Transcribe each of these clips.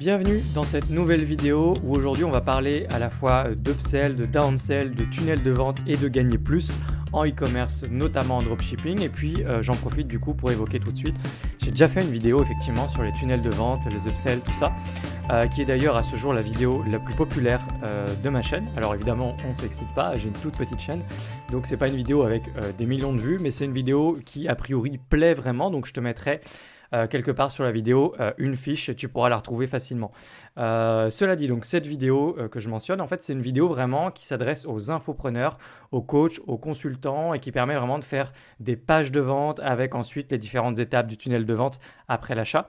Bienvenue dans cette nouvelle vidéo où aujourd'hui on va parler à la fois d'upsell, de downsell, de tunnel de vente et de gagner plus en e-commerce, notamment en dropshipping. Et puis j'en profite du coup pour évoquer tout de suite. J'ai déjà fait une vidéo effectivement sur les tunnels de vente, les upsells, tout ça, qui est d'ailleurs à ce jour la vidéo la plus populaire de ma chaîne. Alors évidemment on ne s'excite pas, j'ai une toute petite chaîne, donc c'est pas une vidéo avec des millions de vues, mais c'est une vidéo qui a priori plaît vraiment, donc je te mettrai quelque part sur la vidéo une fiche et tu pourras la retrouver facilement. Cela dit, donc cette vidéo que je mentionne, en fait c'est une vidéo vraiment qui s'adresse aux infopreneurs, aux coachs, aux consultants et qui permet vraiment de faire des pages de vente avec ensuite les différentes étapes du tunnel de vente après l'achat.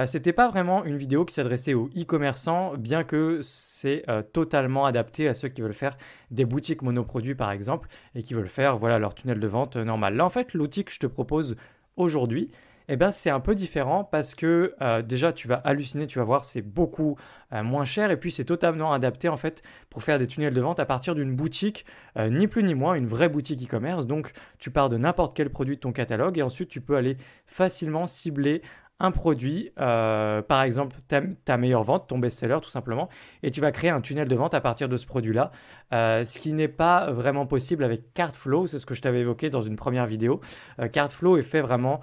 C'était pas vraiment une vidéo qui s'adressait aux e-commerçants, bien que c'est totalement adapté à ceux qui veulent faire des boutiques monoproduits par exemple et qui veulent faire voilà, leur tunnel de vente normal. Là en fait l'outil que je te propose aujourd'hui, eh ben, c'est un peu différent parce que déjà tu vas halluciner, tu vas voir c'est beaucoup moins cher et puis c'est totalement adapté en fait pour faire des tunnels de vente à partir d'une boutique, ni plus ni moins, une vraie boutique e-commerce. Donc tu pars de n'importe quel produit de ton catalogue et ensuite tu peux aller facilement cibler un produit, par exemple ta meilleure vente, ton best-seller tout simplement, et tu vas créer un tunnel de vente à partir de ce produit-là, ce qui n'est pas vraiment possible avec Cartflow, c'est ce que je t'avais évoqué dans une première vidéo. Cartflow est fait vraiment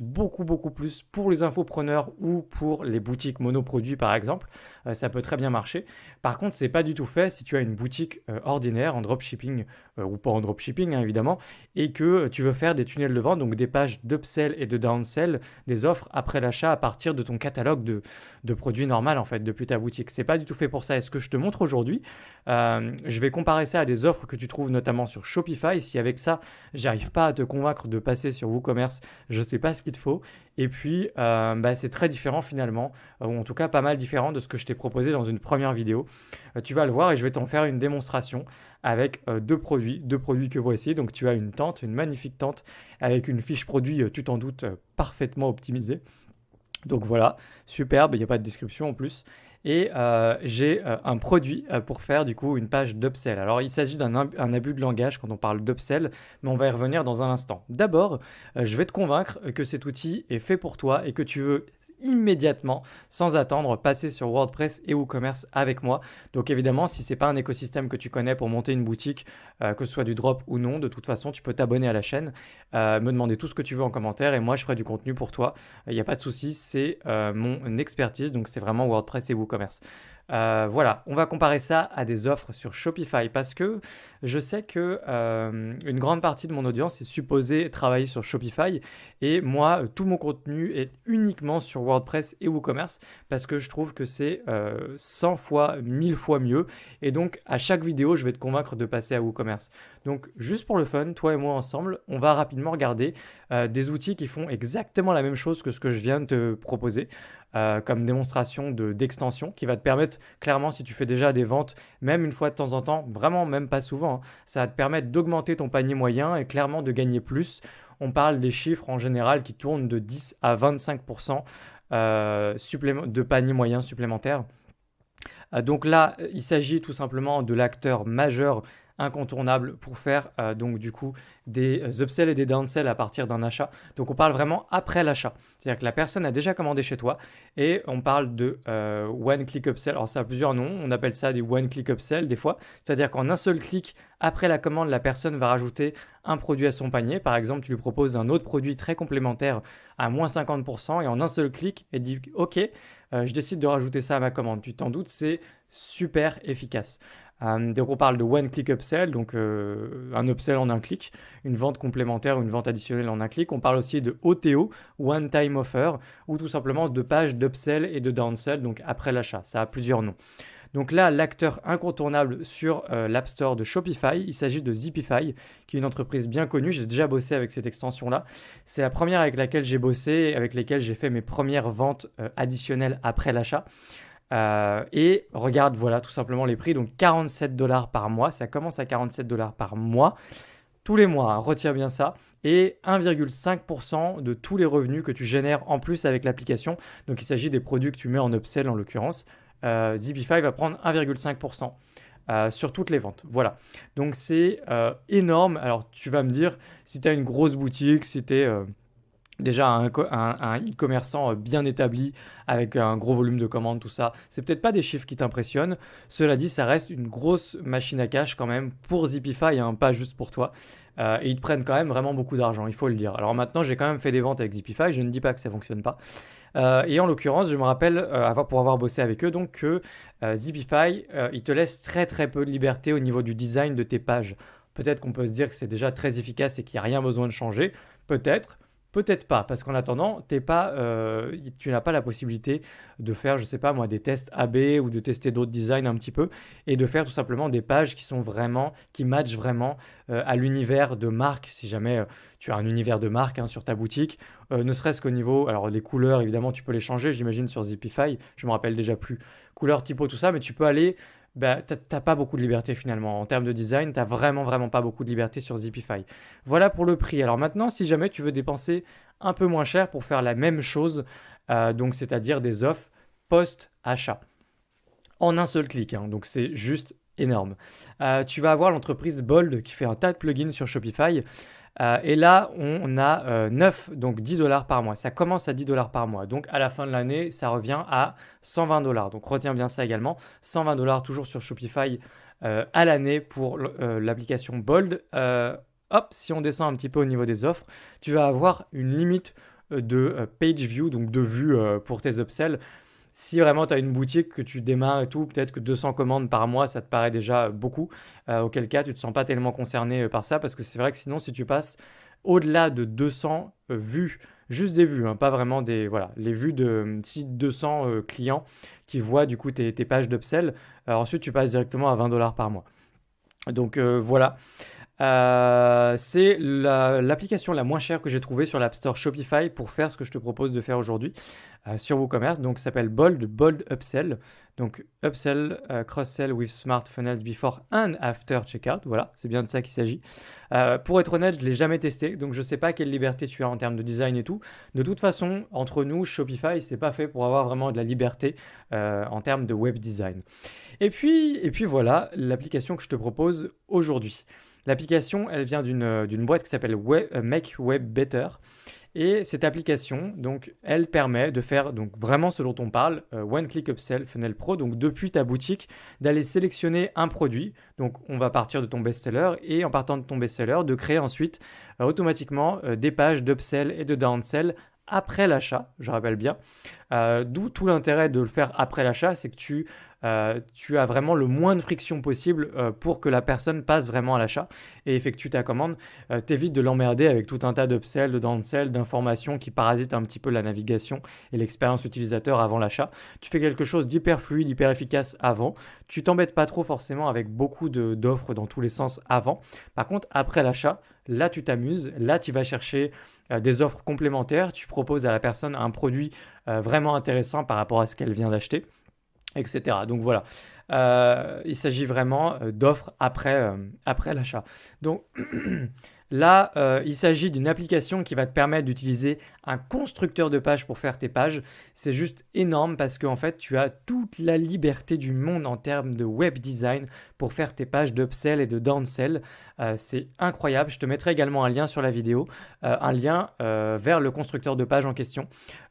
beaucoup plus pour les infopreneurs ou pour les boutiques monoproduits par exemple, ça peut très bien marcher. Par contre, c'est pas du tout fait si tu as une boutique ordinaire en dropshipping ou pas en dropshipping hein, évidemment, et que tu veux faire des tunnels de vente, donc des pages d'upsell et de downsell, des offres après l'achat à partir de ton catalogue de produits normal en fait depuis ta boutique. C'est pas du tout fait pour ça. Et ce que je te montre aujourd'hui, je vais comparer ça à des offres que tu trouves notamment sur Shopify. Si avec ça, j'arrive pas à te convaincre de passer sur WooCommerce, je sais pas ce qu'il te faut. Et puis, c'est très différent finalement, ou en tout cas pas mal différent de ce que je t'ai proposé dans une première vidéo. Tu vas le voir et je vais t'en faire une démonstration avec deux produits que voici. Donc tu as une tente, une magnifique tente avec une fiche produit, tu t'en doutes, parfaitement optimisée. Donc voilà, superbe, il n'y a pas de description en plus. Et j'ai un produit pour faire du coup une page d'upsell. Alors il s'agit un abus de langage quand on parle d'upsell, mais on va y revenir dans un instant. D'abord, je vais te convaincre que cet outil est fait pour toi et que tu veux immédiatement, sans attendre, passer sur WordPress et WooCommerce avec moi. Donc évidemment, si ce n'est pas un écosystème que tu connais pour monter une boutique, que ce soit du drop ou non, de toute façon, tu peux t'abonner à la chaîne, me demander tout ce que tu veux en commentaire et moi, je ferai du contenu pour toi. Il n'y a pas de souci, c'est mon expertise, donc c'est vraiment WordPress et WooCommerce. Voilà, on va comparer ça à des offres sur Shopify parce que je sais que une grande partie de mon audience est supposée travailler sur Shopify et moi, tout mon contenu est uniquement sur WordPress et WooCommerce parce que je trouve que c'est 100 fois, 1000 fois mieux et donc à chaque vidéo, je vais te convaincre de passer à WooCommerce. Donc juste pour le fun, toi et moi ensemble, on va rapidement regarder des outils qui font exactement la même chose que ce que je viens de te proposer. Comme démonstration d'extension qui va te permettre clairement si tu fais déjà des ventes même une fois de temps en temps, vraiment même pas souvent, hein, ça va te permettre d'augmenter ton panier moyen et clairement de gagner plus. On parle des chiffres en général qui tournent de 10 à 25% de panier moyen supplémentaire. Donc là, il s'agit tout simplement de l'acteur majeur incontournable pour faire donc du coup des upsells et des downsells à partir d'un achat. Donc on parle vraiment après l'achat. C'est-à-dire que la personne a déjà commandé chez toi et on parle de one click upsell. Alors ça a plusieurs noms, on appelle ça des one click upsell des fois. C'est-à-dire qu'en un seul clic après la commande, la personne va rajouter un produit à son panier. Par exemple, tu lui proposes un autre produit très complémentaire à moins 50% et en un seul clic, elle dit OK, je décide de rajouter ça à ma commande. Tu t'en doutes, c'est super efficace. Donc on parle de one click upsell, donc un upsell en un clic, une vente complémentaire ou une vente additionnelle en un clic. On parle aussi de OTO, one time offer, ou tout simplement de pages d'upsell et de downsell, donc après l'achat. Ça a plusieurs noms. Donc là, l'acteur incontournable sur l'App Store de Shopify, il s'agit de Zipify, qui est une entreprise bien connue. J'ai déjà bossé avec cette extension-là. C'est la première avec laquelle j'ai bossé, avec laquelle j'ai fait mes premières ventes additionnelles après l'achat. Et regarde, voilà, tout simplement les prix. Donc 47$ par mois, ça commence à 47$ par mois. Tous les mois, hein, retiens bien ça. Et 1,5% de tous les revenus que tu génères en plus avec l'application. Donc il s'agit des produits que tu mets en upsell en l'occurrence. Zipify va prendre 1,5% sur toutes les ventes. Voilà. Donc c'est énorme. Alors tu vas me dire, si tu as une grosse boutique, si tu es Déjà, un e-commerçant bien établi, avec un gros volume de commandes, tout ça, c'est peut-être pas des chiffres qui t'impressionnent. Cela dit, ça reste une grosse machine à cash quand même pour Zipify, hein, pas juste pour toi. Et ils te prennent quand même vraiment beaucoup d'argent, il faut le dire. Alors maintenant, j'ai quand même fait des ventes avec Zipify, je ne dis pas que ça fonctionne pas. Et en l'occurrence, je me rappelle, pour avoir bossé avec eux, donc que Zipify, ils te laissent très très peu de liberté au niveau du design de tes pages. Peut-être qu'on peut se dire que c'est déjà très efficace et qu'il n'y a rien besoin de changer. Peut-être. Peut-être pas, parce qu'en attendant, tu n'as pas la possibilité de faire, je sais pas moi, des tests AB ou de tester d'autres designs un petit peu et de faire tout simplement des pages qui matchent vraiment à l'univers de marque. Si jamais tu as un univers de marque, hein, sur ta boutique, ne serait-ce qu'au niveau, alors les couleurs évidemment tu peux les changer, j'imagine sur Zipify, je me rappelle déjà plus, couleurs, typo, tout ça, mais tu peux aller, bah, t'as pas beaucoup de liberté finalement. En termes de design, t'as vraiment, vraiment pas beaucoup de liberté sur Zipify. Voilà pour le prix. Alors maintenant, si jamais tu veux dépenser un peu moins cher pour faire la même chose, donc c'est-à-dire des offres post-achat, en un seul clic, hein, donc c'est juste énorme. Tu vas avoir l'entreprise Bold qui fait un tas de plugins sur Shopify. Et là, on a 9, donc 10 dollars par mois. Ça commence à 10 dollars par mois. Donc à la fin de l'année, ça revient à 120 dollars. Donc retiens bien ça également. 120 dollars toujours sur Shopify à l'année pour l'application Bold. Hop, si on descend un petit peu au niveau des offres, tu vas avoir une limite de page view, donc de vues pour tes upsells. Si vraiment tu as une boutique que tu démarres et tout, peut-être que 200 commandes par mois, ça te paraît déjà beaucoup. Auquel cas, tu ne te sens pas tellement concerné par ça, parce que c'est vrai que sinon, si tu passes au-delà de 200 vues, juste des vues, hein, pas vraiment des, voilà, les vues de si 200 clients qui voient du coup tes pages d'upsell, ensuite tu passes directement à 20 dollars par mois. Donc voilà. C'est l'application la moins chère que j'ai trouvée sur l'App Store Shopify pour faire ce que je te propose de faire aujourd'hui sur WooCommerce. Donc, ça s'appelle Bold Upsell. Donc, Upsell, Cross-Sell with Smart Funnels Before and After Checkout. Voilà, c'est bien de ça qu'il s'agit. Pour être honnête, je ne l'ai jamais testé, donc je ne sais pas quelle liberté tu as en termes de design et tout. De toute façon, entre nous, Shopify, c'est pas fait pour avoir vraiment de la liberté en termes de web design. Et puis voilà, l'application que je te propose aujourd'hui. L'application, elle vient d'une boîte qui s'appelle Make Web Better. Et cette application, donc, elle permet de faire donc, vraiment ce dont on parle, One Click Upsell Funnel Pro, donc depuis ta boutique, d'aller sélectionner un produit. Donc, on va partir de ton best-seller et en partant de ton best-seller, de créer ensuite automatiquement des pages d'upsell et de downsell après l'achat, je rappelle bien. D'où tout l'intérêt de le faire après l'achat, c'est que tu as vraiment le moins de friction possible pour que la personne passe vraiment à l'achat et effectue ta commande. T'évites de l'emmerder avec tout un tas d'upsell, de downsell, d'informations qui parasitent un petit peu la navigation et l'expérience utilisateur avant l'achat. Tu fais quelque chose d'hyper fluide, hyper efficace avant. Tu t'embêtes pas trop forcément avec beaucoup d'offres dans tous les sens avant. Par contre, après l'achat, là tu t'amuses, là tu vas chercher des offres complémentaires, tu proposes à la personne un produit vraiment intéressant par rapport à ce qu'elle vient d'acheter, etc. Donc voilà, il s'agit vraiment d'offres après l'achat. Donc là, il s'agit d'une application qui va te permettre d'utiliser un constructeur de pages pour faire tes pages. C'est juste énorme parce qu'en fait, tu as toute la liberté du monde en termes de web design pour faire tes pages d'upsell et de downsell. C'est incroyable. Je te mettrai également un lien sur la vidéo, un lien vers le constructeur de pages en question.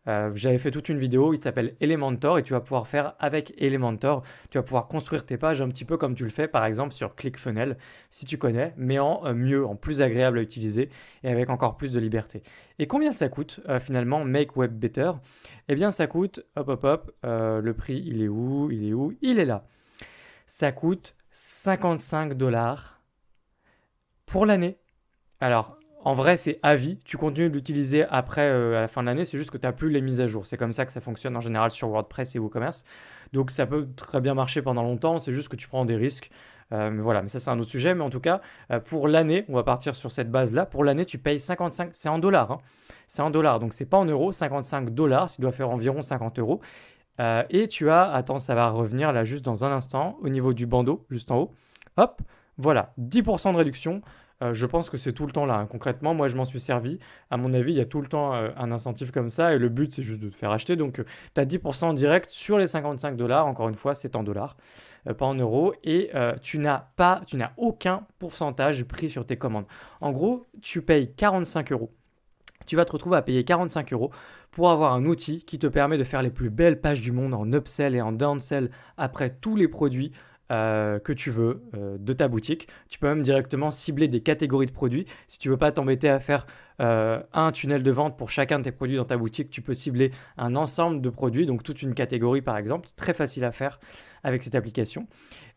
J'avais fait toute une vidéo, il s'appelle Elementor et tu vas pouvoir faire avec Elementor, tu vas pouvoir construire tes pages un petit peu comme tu le fais par exemple sur ClickFunnels, si tu connais, mais en mieux, en plus agréable à utiliser et avec encore plus de liberté. Et combien ça coûte finalement Make Web Better? Eh bien ça coûte, le prix il est où? Il est là. Ça coûte 55 dollars pour l'année. Alors, en vrai, c'est à vie. Tu continues de l'utiliser après, à la fin de l'année. C'est juste que tu n'as plus les mises à jour. C'est comme ça que ça fonctionne en général sur WordPress et WooCommerce. Donc, ça peut très bien marcher pendant longtemps. C'est juste que tu prends des risques. Mais voilà, mais ça, c'est un autre sujet. Mais en tout cas, pour l'année, on va partir sur cette base-là. Pour l'année, tu payes 55. C'est en dollars, hein. C'est en dollars. Donc, c'est pas en euros. 55 dollars. Tu dois faire environ 50 euros. Et tu as, attends, ça va revenir là juste dans un instant, au niveau du bandeau, juste en haut. Hop, voilà, 10% de réduction. Je pense que c'est tout le temps là, hein. Concrètement, moi je m'en suis servi. À mon avis, il y a tout le temps un incentive comme ça et le but c'est juste de te faire acheter. Donc tu as 10% direct sur les 55 dollars. Encore une fois, c'est en dollars, pas en euros. Et tu n'as aucun pourcentage pris sur tes commandes. En gros, tu payes 45 euros tu vas te retrouver à payer 45 € pour avoir un outil qui te permet de faire les plus belles pages du monde en upsell et en downsell après tous les produits que tu veux de ta boutique. Tu peux même directement cibler des catégories de produits. Si tu ne veux pas t'embêter à faire un tunnel de vente pour chacun de tes produits dans ta boutique, tu peux cibler un ensemble de produits, donc toute une catégorie par exemple. Très facile à faire avec cette application.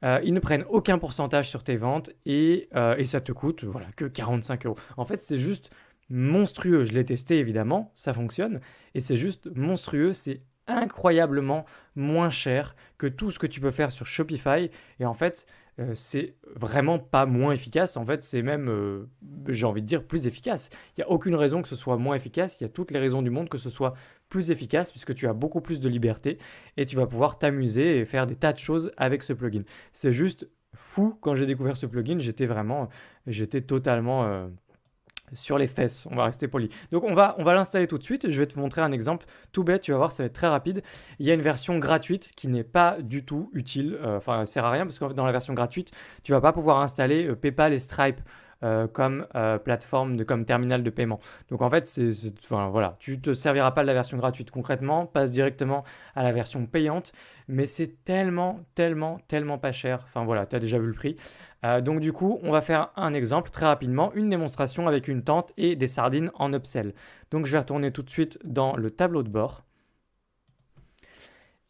Ils ne prennent aucun pourcentage sur tes ventes et ça te coûte voilà, que 45 €. En fait, c'est juste monstrueux. Je l'ai testé évidemment, ça fonctionne et c'est juste monstrueux. C'est incroyablement moins cher que tout ce que tu peux faire sur Shopify. Et en fait, c'est vraiment pas moins efficace. En fait, c'est même, j'ai envie de dire, plus efficace. Il n'y a aucune raison que ce soit moins efficace. Il y a toutes les raisons du monde que ce soit plus efficace puisque tu as beaucoup plus de liberté et tu vas pouvoir t'amuser et faire des tas de choses avec ce plugin. C'est juste fou. Quand j'ai découvert ce plugin, j'étais totalement sur les fesses, on va rester poli. Donc on va l'installer tout de suite. Je vais te montrer un exemple tout bête, tu vas voir, ça va être très rapide. Il y a une version gratuite qui n'est pas du tout utile, enfin elle sert à rien parce qu'en fait dans la version gratuite, tu vas pas pouvoir installer PayPal et Stripe comme plateforme, comme terminal de paiement. Donc en fait, enfin, voilà, tu te serviras pas de la version gratuite concrètement, passe directement à la version payante, mais c'est tellement, tellement, tellement pas cher. Enfin voilà, tu as déjà vu le prix. Donc du coup, on va faire un exemple très rapidement, une démonstration avec une tente et des sardines en upsell. Donc je vais retourner tout de suite dans le tableau de bord.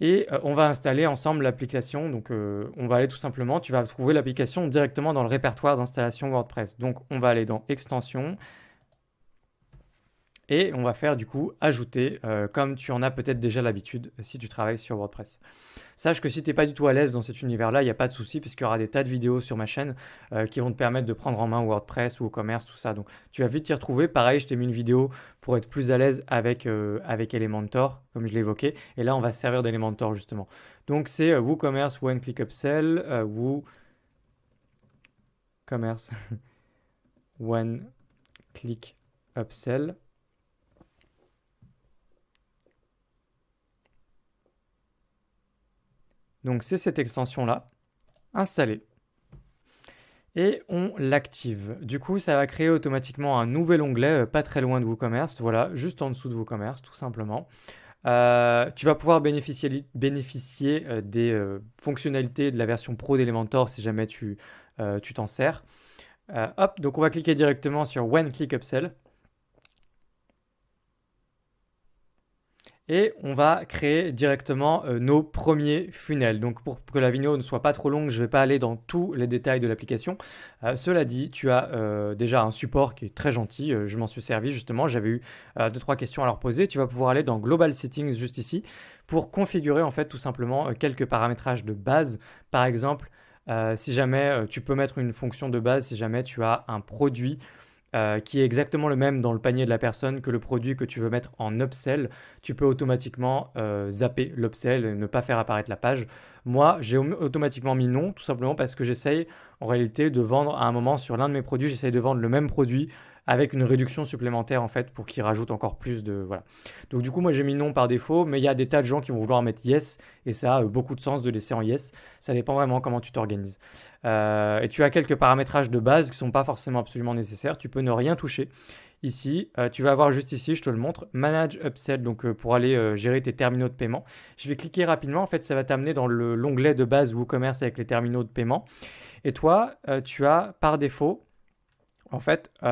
Et on va installer ensemble l'application. Donc on va aller tout simplement, tu vas trouver l'application directement dans le répertoire d'installation WordPress. Donc on va aller dans Extensions. Et on va faire du coup ajouter, comme tu en as peut-être déjà l'habitude si tu travailles sur WordPress. Sache que si tu n'es pas du tout à l'aise dans cet univers-là, il n'y a pas de souci puisqu'il y aura des tas de vidéos sur ma chaîne qui vont te permettre de prendre en main WordPress ou WooCommerce, tout ça. Donc tu vas vite t'y retrouver. Pareil, je t'ai mis une vidéo pour être plus à l'aise avec Elementor, comme je l'ai évoqué. Et là, on va se servir d'Elementor justement. Donc c'est WooCommerce One Click Upsell, WooCommerce One Click Upsell. Donc c'est cette extension-là, installée. Et on l'active. Du coup, ça va créer automatiquement un nouvel onglet, pas très loin de WooCommerce, voilà, juste en dessous de WooCommerce, tout simplement. Tu vas pouvoir bénéficier des fonctionnalités de la version Pro d'Elementor si jamais tu t'en sers. Hop, donc on va cliquer directement sur One Click Upsell. Et on va créer directement nos premiers funnels. Donc pour que la vidéo ne soit pas trop longue, je ne vais pas aller dans tous les détails de l'application. Cela dit, tu as déjà un support qui est très gentil. Je m'en suis servi justement. J'avais eu 2-3 questions à leur poser. Tu vas pouvoir aller dans Global Settings juste ici pour configurer en fait tout simplement quelques paramétrages de base. Par exemple, si jamais tu peux mettre une fonction de base, si jamais tu as un produit qui est exactement le même dans le panier de la personne que le produit que tu veux mettre en upsell, tu peux automatiquement zapper l'upsell et ne pas faire apparaître la page. Moi, j'ai automatiquement mis non, tout simplement parce que j'essaye en réalité de vendre à un moment sur l'un de mes produits, j'essaye de vendre le même produit avec une réduction supplémentaire en fait pour qu'il rajoute encore plus de... Voilà. Donc du coup, moi j'ai mis non par défaut, mais il y a des tas de gens qui vont vouloir mettre yes et ça a beaucoup de sens de laisser en yes. Ça dépend vraiment comment tu t'organises. Et tu as quelques paramétrages de base qui ne sont pas forcément absolument nécessaires. Tu peux ne rien toucher. Ici, tu vas avoir juste ici, je te le montre, Manage Upsell, donc pour aller gérer tes terminaux de paiement. Je vais cliquer rapidement, en fait ça va t'amener dans l'onglet de base WooCommerce avec les terminaux de paiement. Et toi, tu as par défaut, en fait, tu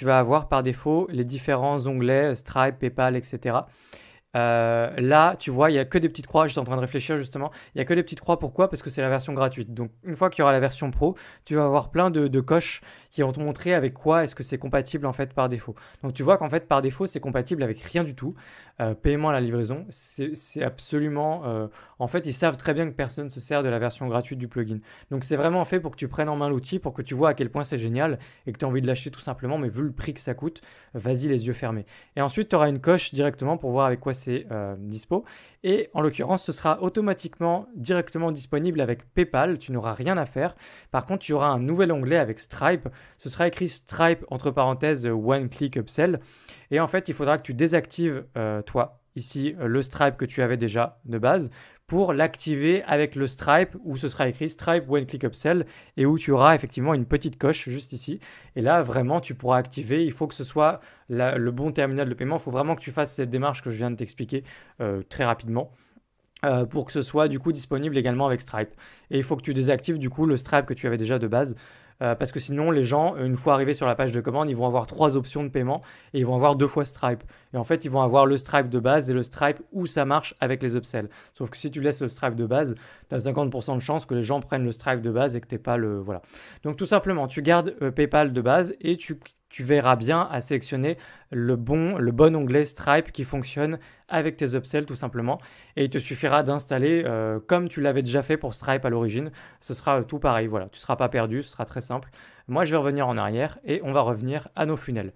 vas avoir par défaut les différents onglets Stripe, PayPal, etc. Là, tu vois, il n'y a que des petites croix. J'étais en train de réfléchir justement. Il n'y a que des petites croix. Pourquoi? Parce que c'est la version gratuite. Donc, une fois qu'il y aura la version pro, tu vas avoir plein de coches qui vont te montrer avec quoi est-ce que c'est compatible en fait par défaut. Donc, tu vois qu'en fait, par défaut, c'est compatible avec rien du tout. Paiement à la livraison, c'est absolument... en fait, ils savent très bien que personne ne se sert de la version gratuite du plugin. Donc, c'est vraiment fait pour que tu prennes en main l'outil, pour que tu vois à quel point c'est génial et que tu as envie de l'acheter tout simplement. Mais vu le prix que ça coûte, vas-y les yeux fermés. Et ensuite, tu auras une coche directement pour voir avec quoi c'est dispo. Et en l'occurrence, ce sera automatiquement directement disponible avec PayPal. Tu n'auras rien à faire. Par contre, tu auras un nouvel onglet avec Stripe. Ce sera écrit Stripe entre parenthèses One Click Upsell. Et en fait, il faudra que tu désactives toi ici le Stripe que tu avais déjà de base pour l'activer avec le Stripe où ce sera écrit Stripe One Click Upsell et où tu auras effectivement une petite coche juste ici. Et là, vraiment, tu pourras activer. Il faut que ce soit le bon terminal de paiement. Il faut vraiment que tu fasses cette démarche que je viens de t'expliquer très rapidement. Pour que ce soit du coup disponible également avec Stripe. Et il faut que tu désactives du coup le Stripe que tu avais déjà de base. Parce que sinon, les gens, une fois arrivés sur la page de commande, ils vont avoir 3 options de paiement et ils vont avoir 2 fois Stripe. Et en fait, ils vont avoir le Stripe de base et le Stripe où ça marche avec les upsells. Sauf que si tu laisses le Stripe de base, tu as 50% de chance que les gens prennent le Stripe de base et que tu n'aies pas le. Voilà. Donc tout simplement, tu gardes PayPal de base et tu verras bien à sélectionner le bon onglet Stripe qui fonctionne avec tes upsells tout simplement. Et il te suffira d'installer comme tu l'avais déjà fait pour Stripe à l'origine. Ce sera tout pareil. Voilà, tu ne seras pas perdu, ce sera très simple. Moi, je vais revenir en arrière et on va revenir à nos funnels.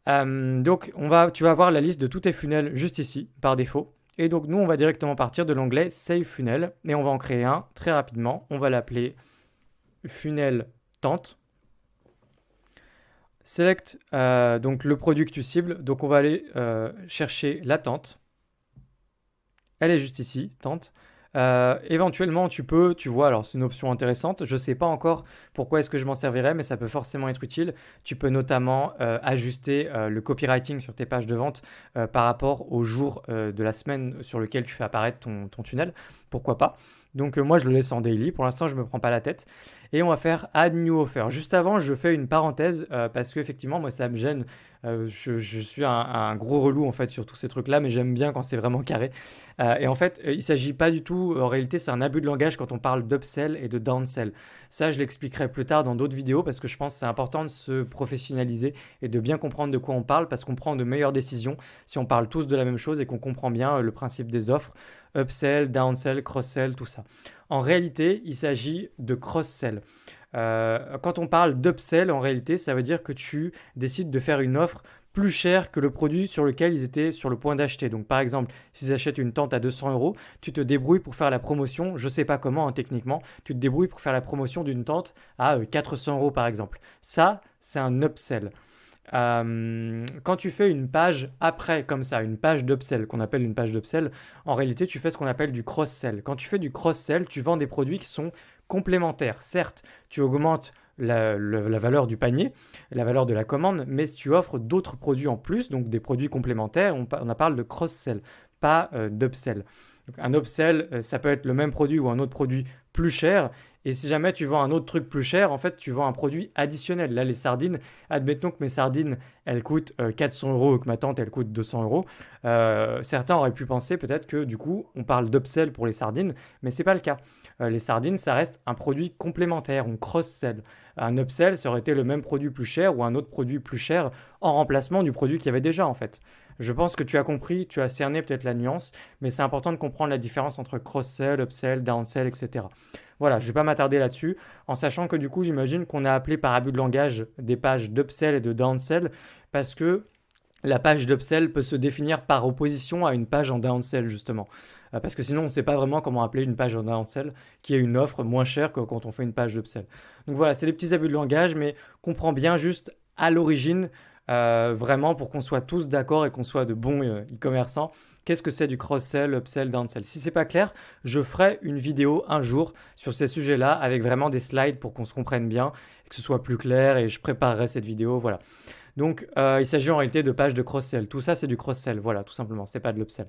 Donc, tu vas avoir la liste de tous tes funnels juste ici, par défaut. Et donc, nous, on va directement partir de l'onglet Save Funnel et on va en créer un très rapidement. On va l'appeler Funnel Tente. Select donc le produit que tu cibles. Donc, on va aller chercher la tente. Elle est juste ici, tente. Éventuellement, tu vois, alors c'est une option intéressante. Je ne sais pas encore pourquoi est-ce que je m'en servirais, mais ça peut forcément être utile. Tu peux notamment ajuster le copywriting sur tes pages de vente par rapport au jour de la semaine sur lequel tu fais apparaître ton tunnel. Pourquoi pas? Donc moi, je le laisse en daily. Pour l'instant, je ne me prends pas la tête. Et on va faire Add New Offer. Juste avant, je fais une parenthèse parce qu'effectivement, moi, ça me gêne. Je suis un gros relou en fait sur tous ces trucs-là, mais j'aime bien quand c'est vraiment carré. Et en fait, il ne s'agit pas du tout, en réalité, c'est un abus de langage quand on parle d'upsell et de downsell. Ça, je l'expliquerai plus tard dans d'autres vidéos parce que je pense que c'est important de se professionnaliser et de bien comprendre de quoi on parle parce qu'on prend de meilleures décisions si on parle tous de la même chose et qu'on comprend bien le principe des offres, upsell, downsell, cross-sell, tout ça. En réalité, il s'agit de cross-sell. Quand on parle d'upsell, en réalité, ça veut dire que tu décides de faire une offre plus chère que le produit sur lequel ils étaient sur le point d'acheter. Donc par exemple, s'ils achètent une tente à 200 euros, tu te débrouilles pour faire la promotion, je ne sais pas comment techniquement, tu te débrouilles pour faire la promotion d'une tente à 400 euros par exemple. Ça, c'est un upsell. Quand tu fais une page après, comme ça, une page d'upsell, qu'on appelle une page d'upsell, en réalité, tu fais ce qu'on appelle du cross-sell. Quand tu fais du cross-sell, tu vends des produits qui sont complémentaires. Certes, tu augmentes la valeur du panier, la valeur de la commande, mais si tu offres d'autres produits en plus, donc des produits complémentaires, on parle de cross-sell, pas d'upsell. Donc, un upsell, ça peut être le même produit ou un autre produit plus cher. Et si jamais tu vends un autre truc plus cher, en fait, tu vends un produit additionnel. Là, les sardines, admettons que mes sardines, elles coûtent 400 euros ou que ma tante, elle coûte 200 euros. Certains auraient pu penser peut-être que du coup, on parle d'upsell pour les sardines, mais ce n'est pas le cas. Les sardines, ça reste un produit complémentaire, on cross-sell. Un upsell, ça aurait été le même produit plus cher ou un autre produit plus cher en remplacement du produit qu'il y avait déjà en fait. Je pense que tu as compris, tu as cerné peut-être la nuance, mais c'est important de comprendre la différence entre cross-sell, upsell, downsell, etc. Voilà, je ne vais pas m'attarder là-dessus, en sachant que du coup, j'imagine qu'on a appelé par abus de langage des pages d'upsell et de downsell, parce que la page d'upsell peut se définir par opposition à une page en downsell, justement. Parce que sinon, on ne sait pas vraiment comment appeler une page en downsell, qui est une offre moins chère que quand on fait une page d'upsell. Donc voilà, c'est des petits abus de langage, mais comprends bien juste à l'origine, vraiment pour qu'on soit tous d'accord et qu'on soit de bons e-commerçants, qu'est-ce que c'est du cross-sell, upsell, downsell. Si c'est pas clair, je ferai une vidéo un jour sur ces sujets-là avec vraiment des slides pour qu'on se comprenne bien, et que ce soit plus clair et je préparerai cette vidéo, voilà. Donc, il s'agit en réalité de pages de cross-sell. Tout ça, c'est du cross-sell, voilà, tout simplement, c'est pas de l'upsell.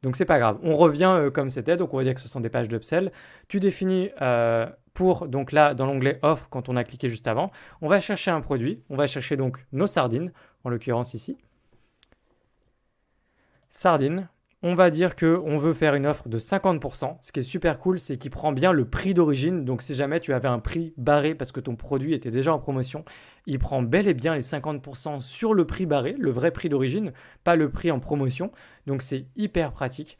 Donc, c'est pas grave. On revient comme c'était, donc on va dire que ce sont des pages d'upsell. Tu définis donc là, dans l'onglet offre, quand on a cliqué juste avant, on va chercher un produit. On va chercher donc nos sardines, en l'occurrence ici. Sardines. On va dire qu'on veut faire une offre de 50%. Ce qui est super cool, c'est qu'il prend bien le prix d'origine. Donc si jamais tu avais un prix barré parce que ton produit était déjà en promotion, il prend bel et bien les 50% sur le prix barré, le vrai prix d'origine, pas le prix en promotion. Donc c'est hyper pratique.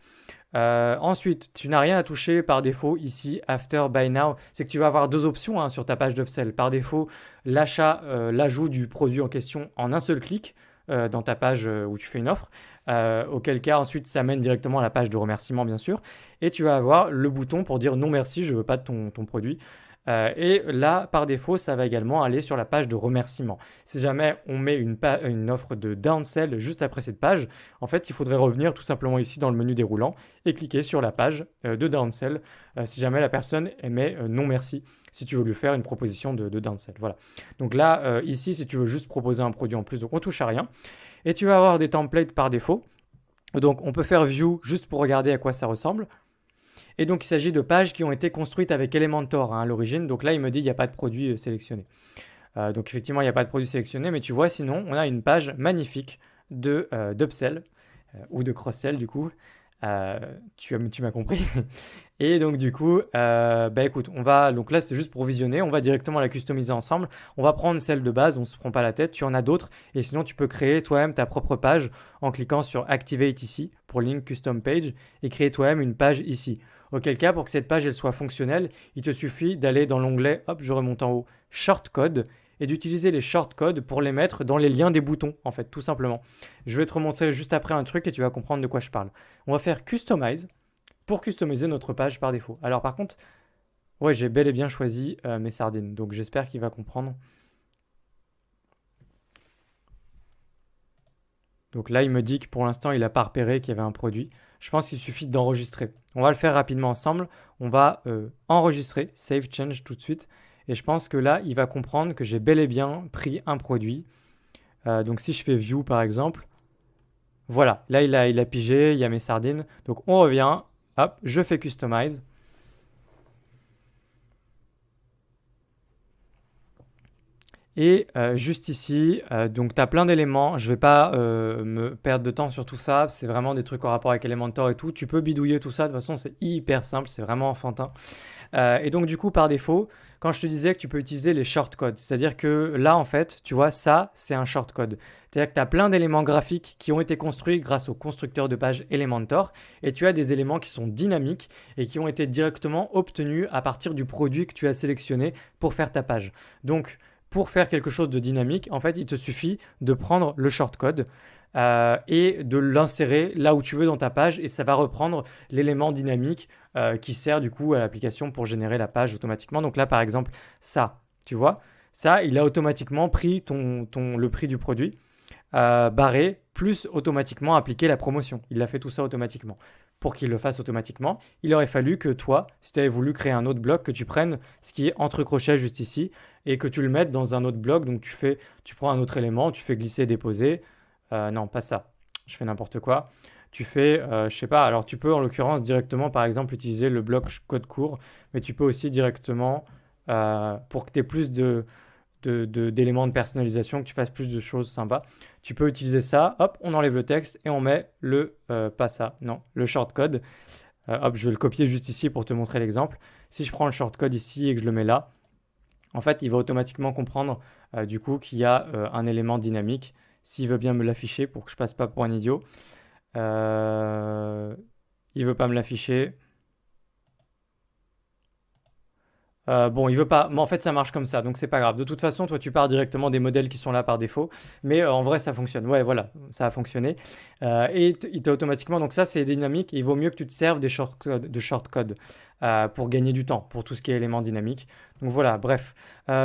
Ensuite, tu n'as rien à toucher par défaut ici, After Buy Now. C'est que tu vas avoir deux options sur ta page d'upsell. Par défaut, l'ajout du produit en question en un seul clic dans ta page où tu fais une offre. Auquel cas ensuite ça mène directement à la page de remerciement bien sûr et tu vas avoir le bouton pour dire non merci, je veux pas de ton produit. Et là, par défaut, ça va également aller sur la page de remerciement. Si jamais on met une offre de downsell juste après cette page, en fait, il faudrait revenir tout simplement ici dans le menu déroulant et cliquer sur la page de downsell si jamais la personne émet non merci, si tu veux lui faire une proposition de downsell. Voilà. Donc là, ici, si tu veux juste proposer un produit en plus, donc on touche à rien. Et tu vas avoir des templates par défaut. Donc on peut faire view juste pour regarder à quoi ça ressemble. Et donc il s'agit de pages qui ont été construites avec Elementor à l'origine. Donc là il me dit il n'y a pas de produit sélectionné. Donc effectivement il n'y a pas de produit sélectionné, mais tu vois sinon on a une page magnifique d'upsell ou de cross-sell du coup. Tu m'as compris. Et donc du coup, écoute, donc là c'est juste pour visionner, on va directement la customiser ensemble. On va prendre celle de base, on se prend pas la tête, tu en as d'autres. Et sinon tu peux créer toi-même ta propre page en cliquant sur Activate ici pour Link Custom Page et créer toi-même une page ici. Auquel cas, pour que cette page elle soit fonctionnelle, il te suffit d'aller dans l'onglet, hop, je remonte en haut, Shortcode et d'utiliser les shortcodes pour les mettre dans les liens des boutons, en fait, tout simplement. Je vais te remontrer juste après un truc et tu vas comprendre de quoi je parle. On va faire Customize pour customiser notre page par défaut. Alors par contre, ouais, j'ai bel et bien choisi mes sardines, donc j'espère qu'il va comprendre. Donc là, il me dit que pour l'instant, il n'a pas repéré qu'il y avait un produit. Je pense qu'il suffit d'enregistrer. On va le faire rapidement ensemble. On va enregistrer, save change tout de suite. Et je pense que là, il va comprendre que j'ai bel et bien pris un produit. Donc si je fais view par exemple, voilà, là il a pigé, il y a mes sardines. Donc on revient, hop, je fais customize. Et juste ici, donc tu as plein d'éléments. Je ne vais pas me perdre de temps sur tout ça. C'est vraiment des trucs en rapport avec Elementor et tout. Tu peux bidouiller tout ça. De toute façon, c'est hyper simple. C'est vraiment enfantin. Et donc, du coup, par défaut, quand je te disais que tu peux utiliser les shortcodes, c'est-à-dire que là, en fait, tu vois, ça, c'est un shortcode. C'est-à-dire que tu as plein d'éléments graphiques qui ont été construits grâce au constructeur de page Elementor et tu as des éléments qui sont dynamiques et qui ont été directement obtenus à partir du produit que tu as sélectionné pour faire ta page. Donc, pour faire quelque chose de dynamique, en fait, il te suffit de prendre le shortcode et de l'insérer là où tu veux dans ta page et ça va reprendre l'élément dynamique qui sert du coup à l'application pour générer la page automatiquement. Donc là, par exemple, ça, tu vois, ça, il a automatiquement pris le prix du produit, barré, plus automatiquement appliqué la promotion. Il a fait tout ça automatiquement. Pour qu'il le fasse automatiquement, il aurait fallu que toi, si tu avais voulu créer un autre bloc, que tu prennes ce qui est entre crochets juste ici et que tu le mettes dans un autre bloc. Donc tu prends un autre élément, tu fais glisser, déposer. Non, pas ça. Je fais n'importe quoi. Tu fais, je sais pas, alors tu peux en l'occurrence directement par exemple utiliser le bloc code court, mais tu peux aussi directement, pour que tu aies plus d'éléments de personnalisation, que tu fasses plus de choses sympas, tu peux utiliser ça, hop, on enlève le texte et on met pas ça, non, le shortcode. Hop, je vais le copier juste ici pour te montrer l'exemple. Si je prends le shortcode ici et que je le mets là, en fait, il va automatiquement comprendre du coup qu'il y a un élément dynamique. S'il veut bien me l'afficher pour que je passe pas pour un idiot. Il veut pas me l'afficher. Bon, il veut pas. Mais en fait, ça marche comme ça, donc c'est pas grave. De toute façon, toi, tu pars directement des modèles qui sont là par défaut. Mais en vrai, ça fonctionne. Ouais, voilà, ça a fonctionné. Et il t'a automatiquement. Donc ça, c'est dynamique. Et il vaut mieux que tu te serves de shortcode pour gagner du temps, pour tout ce qui est éléments dynamiques. Donc voilà, bref.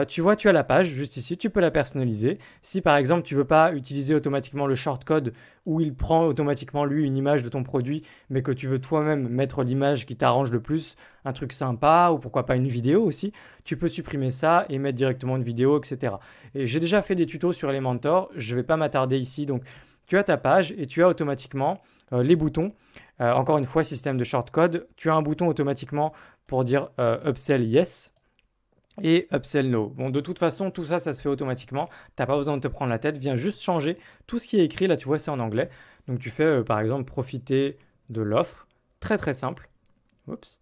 Tu vois, tu as la page juste ici. Tu peux la personnaliser. Si par exemple, tu veux pas utiliser automatiquement le shortcode où il prend automatiquement lui une image de ton produit, mais que tu veux toi-même mettre l'image qui t'arrange le plus, un truc sympa ou pourquoi pas une vidéo aussi, tu peux supprimer ça et mettre directement une vidéo, etc. Et j'ai déjà fait des tutos sur Elementor, je ne vais pas m'attarder ici. Donc tu as ta page et tu as automatiquement les boutons. Encore une fois, système de shortcode, tu as un bouton automatiquement pour dire upsell yes et upsell no. Bon, de toute façon, tout ça, ça se fait automatiquement. Tu n'as pas besoin de te prendre la tête. Viens juste changer tout ce qui est écrit. Là, tu vois, c'est en anglais. Donc, tu fais, par exemple, profiter de l'offre. Très, très simple. Oups.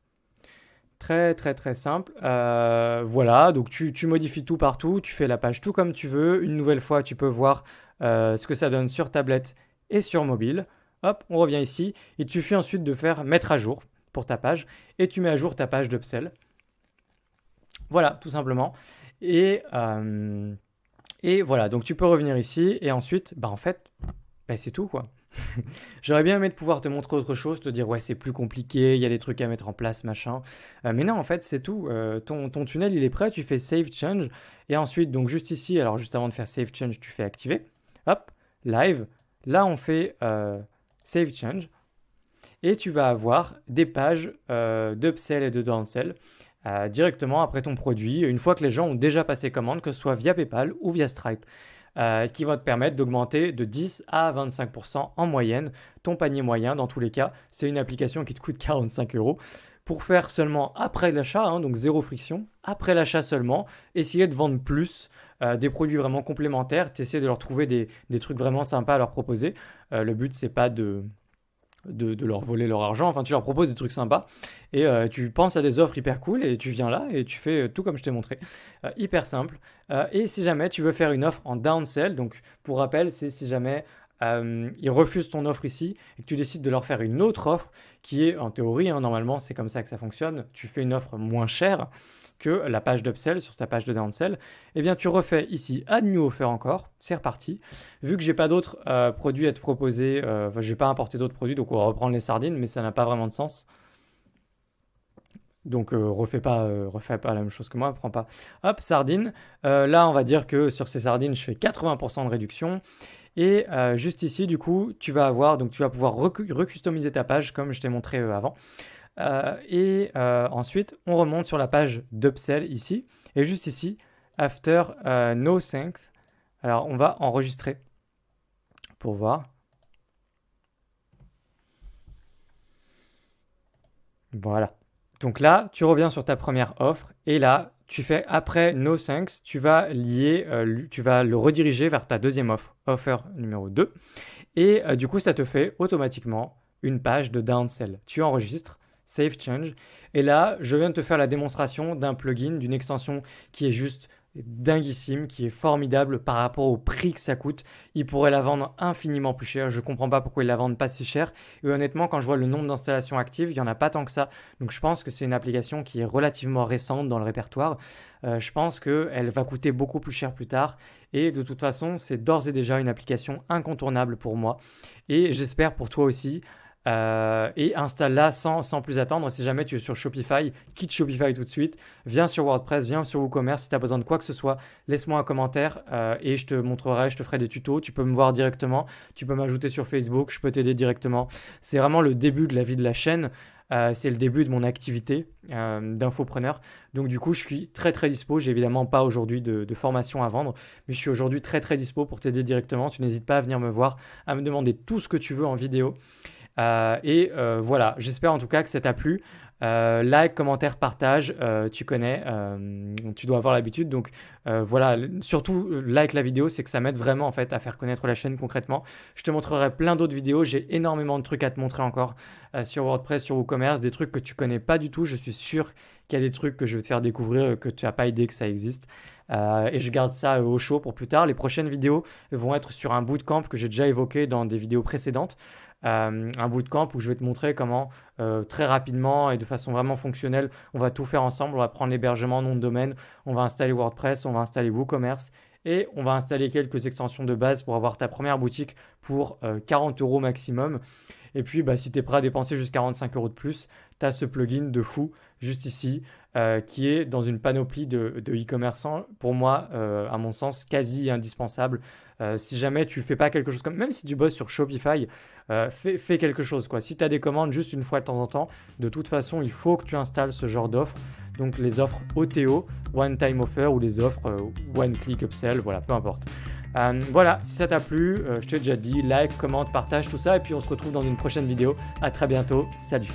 Très, très, très simple. Voilà. Donc, tu modifies tout partout. Tu fais la page tout comme tu veux. Une nouvelle fois, tu peux voir ce que ça donne sur tablette et sur mobile. Hop, on revient ici. Il te suffit ensuite de faire mettre à jour pour ta page. Et tu mets à jour ta page d'upsell. Voilà, tout simplement. Et voilà, donc tu peux revenir ici et ensuite, en fait, c'est tout quoi. J'aurais bien aimé de pouvoir te montrer autre chose, te dire ouais c'est plus compliqué, il y a des trucs à mettre en place, machin. Mais non, en fait c'est tout. Ton tunnel il est prêt, tu fais Save Change. Et ensuite, donc juste ici, alors juste avant de faire Save Change, tu fais activer. Hop, Live. Là on fait Save Change. Et tu vas avoir des pages d'upsell et de downsell directement après ton produit, une fois que les gens ont déjà passé commande, que ce soit via PayPal ou via Stripe. Qui va te permettre d'augmenter de 10 à 25% en moyenne ton panier moyen. Dans tous les cas, c'est une application qui te coûte 45 euros pour faire seulement après l'achat, hein, donc zéro friction, après l'achat seulement, essayer de vendre plus des produits vraiment complémentaires, tu essaies de leur trouver des trucs vraiment sympas à leur proposer. Le but, c'est pas de leur voler leur argent. Enfin, tu leur proposes des trucs sympas et tu penses à des offres hyper cool et tu viens là et tu fais tout comme je t'ai montré. Hyper simple. Et si jamais tu veux faire une offre en downsell, donc pour rappel, c'est si jamais ils refusent ton offre ici et que tu décides de leur faire une autre offre qui est en théorie, hein, normalement c'est comme ça que ça fonctionne, tu fais une offre moins chère que la page d'upsell sur ta page de downsell, eh bien tu refais ici Add New Offer encore, c'est reparti. Vu que j'ai pas d'autres produits à te proposer, je n'ai pas importé d'autres produits, donc on va reprendre les sardines, mais ça n'a pas vraiment de sens. Donc refais pas la même chose que moi, prends pas. Hop, sardines. Là, on va dire que sur ces sardines, je fais 80% de réduction. Et juste ici, du coup, tu vas pouvoir recustomiser ta page comme je t'ai montré avant. Et ensuite, on remonte sur la page d'upsell ici. Et juste ici, after no thanks. Alors, on va enregistrer pour voir. Voilà. Donc là, tu reviens sur ta première offre et là, tu fais après no thanks, tu vas le rediriger vers ta deuxième offre, offer numéro 2. Et du coup, ça te fait automatiquement une page de downsell. Tu enregistres, save change. Et là, je viens de te faire la démonstration d'un plugin, d'une extension qui est juste dinguissime, qui est formidable par rapport au prix que ça coûte. Ils pourraient la vendre infiniment plus cher. Je ne comprends pas pourquoi ils la vendent pas si cher. Et honnêtement, quand je vois le nombre d'installations actives, il n'y en a pas tant que ça. Donc je pense que c'est une application qui est relativement récente dans le répertoire. Je pense qu'elle va coûter beaucoup plus cher plus tard. Et de toute façon, c'est d'ores et déjà une application incontournable pour moi. Et j'espère pour toi aussi. Et installe-la sans plus attendre. Si jamais tu es sur Shopify, quitte Shopify tout de suite, viens sur WordPress, viens sur WooCommerce. Si tu as besoin de quoi que ce soit, laisse-moi un commentaire et je te montrerai, je te ferai des tutos. Tu peux me voir directement, tu peux m'ajouter sur Facebook, je peux t'aider directement. C'est vraiment le début de la vie de la chaîne. C'est le début de mon activité d'infopreneur. Donc du coup, je suis très très dispo. J'ai évidemment pas aujourd'hui de formation à vendre, mais je suis aujourd'hui très très dispo pour t'aider directement. Tu n'hésites pas à venir me voir, à me demander tout ce que tu veux en vidéo. Voilà, j'espère en tout cas que ça t'a plu. Like, commentaire, partage, tu connais, tu dois avoir l'habitude. Donc voilà, surtout like la vidéo, c'est que ça m'aide vraiment en fait à faire connaître la chaîne concrètement. Je te montrerai plein d'autres vidéos, j'ai énormément de trucs à te montrer encore sur WordPress, sur WooCommerce, des trucs que tu connais pas du tout. Je suis sûr qu'il y a des trucs que je vais te faire découvrir que tu n'as pas idée que ça existe. Et je garde ça au chaud pour plus tard. Les prochaines vidéos vont être sur un bootcamp que j'ai déjà évoqué dans des vidéos précédentes. Un bootcamp où je vais te montrer comment très rapidement et de façon vraiment fonctionnelle, on va tout faire ensemble. On va prendre l'hébergement, nom de domaine, on va installer WordPress, on va installer WooCommerce et on va installer quelques extensions de base pour avoir ta première boutique pour 40 euros maximum. Et puis, si tu es prêt à dépenser juste 45 euros de plus, tu as ce plugin de fou juste ici qui est dans une panoplie de e-commerçants. Pour moi, à mon sens, quasi indispensable. Si jamais tu fais pas quelque chose comme... Même si tu bosses sur Shopify, fais quelque chose, quoi. Si tu as des commandes juste une fois de temps en temps, de toute façon, il faut que tu installes ce genre d'offres. Donc les offres OTO, One Time Offer, ou les offres One Click Upsell, voilà, peu importe. Voilà, si ça t'a plu, je t'ai déjà dit, like, commente, partage, tout ça. Et puis on se retrouve dans une prochaine vidéo. À très bientôt. Salut.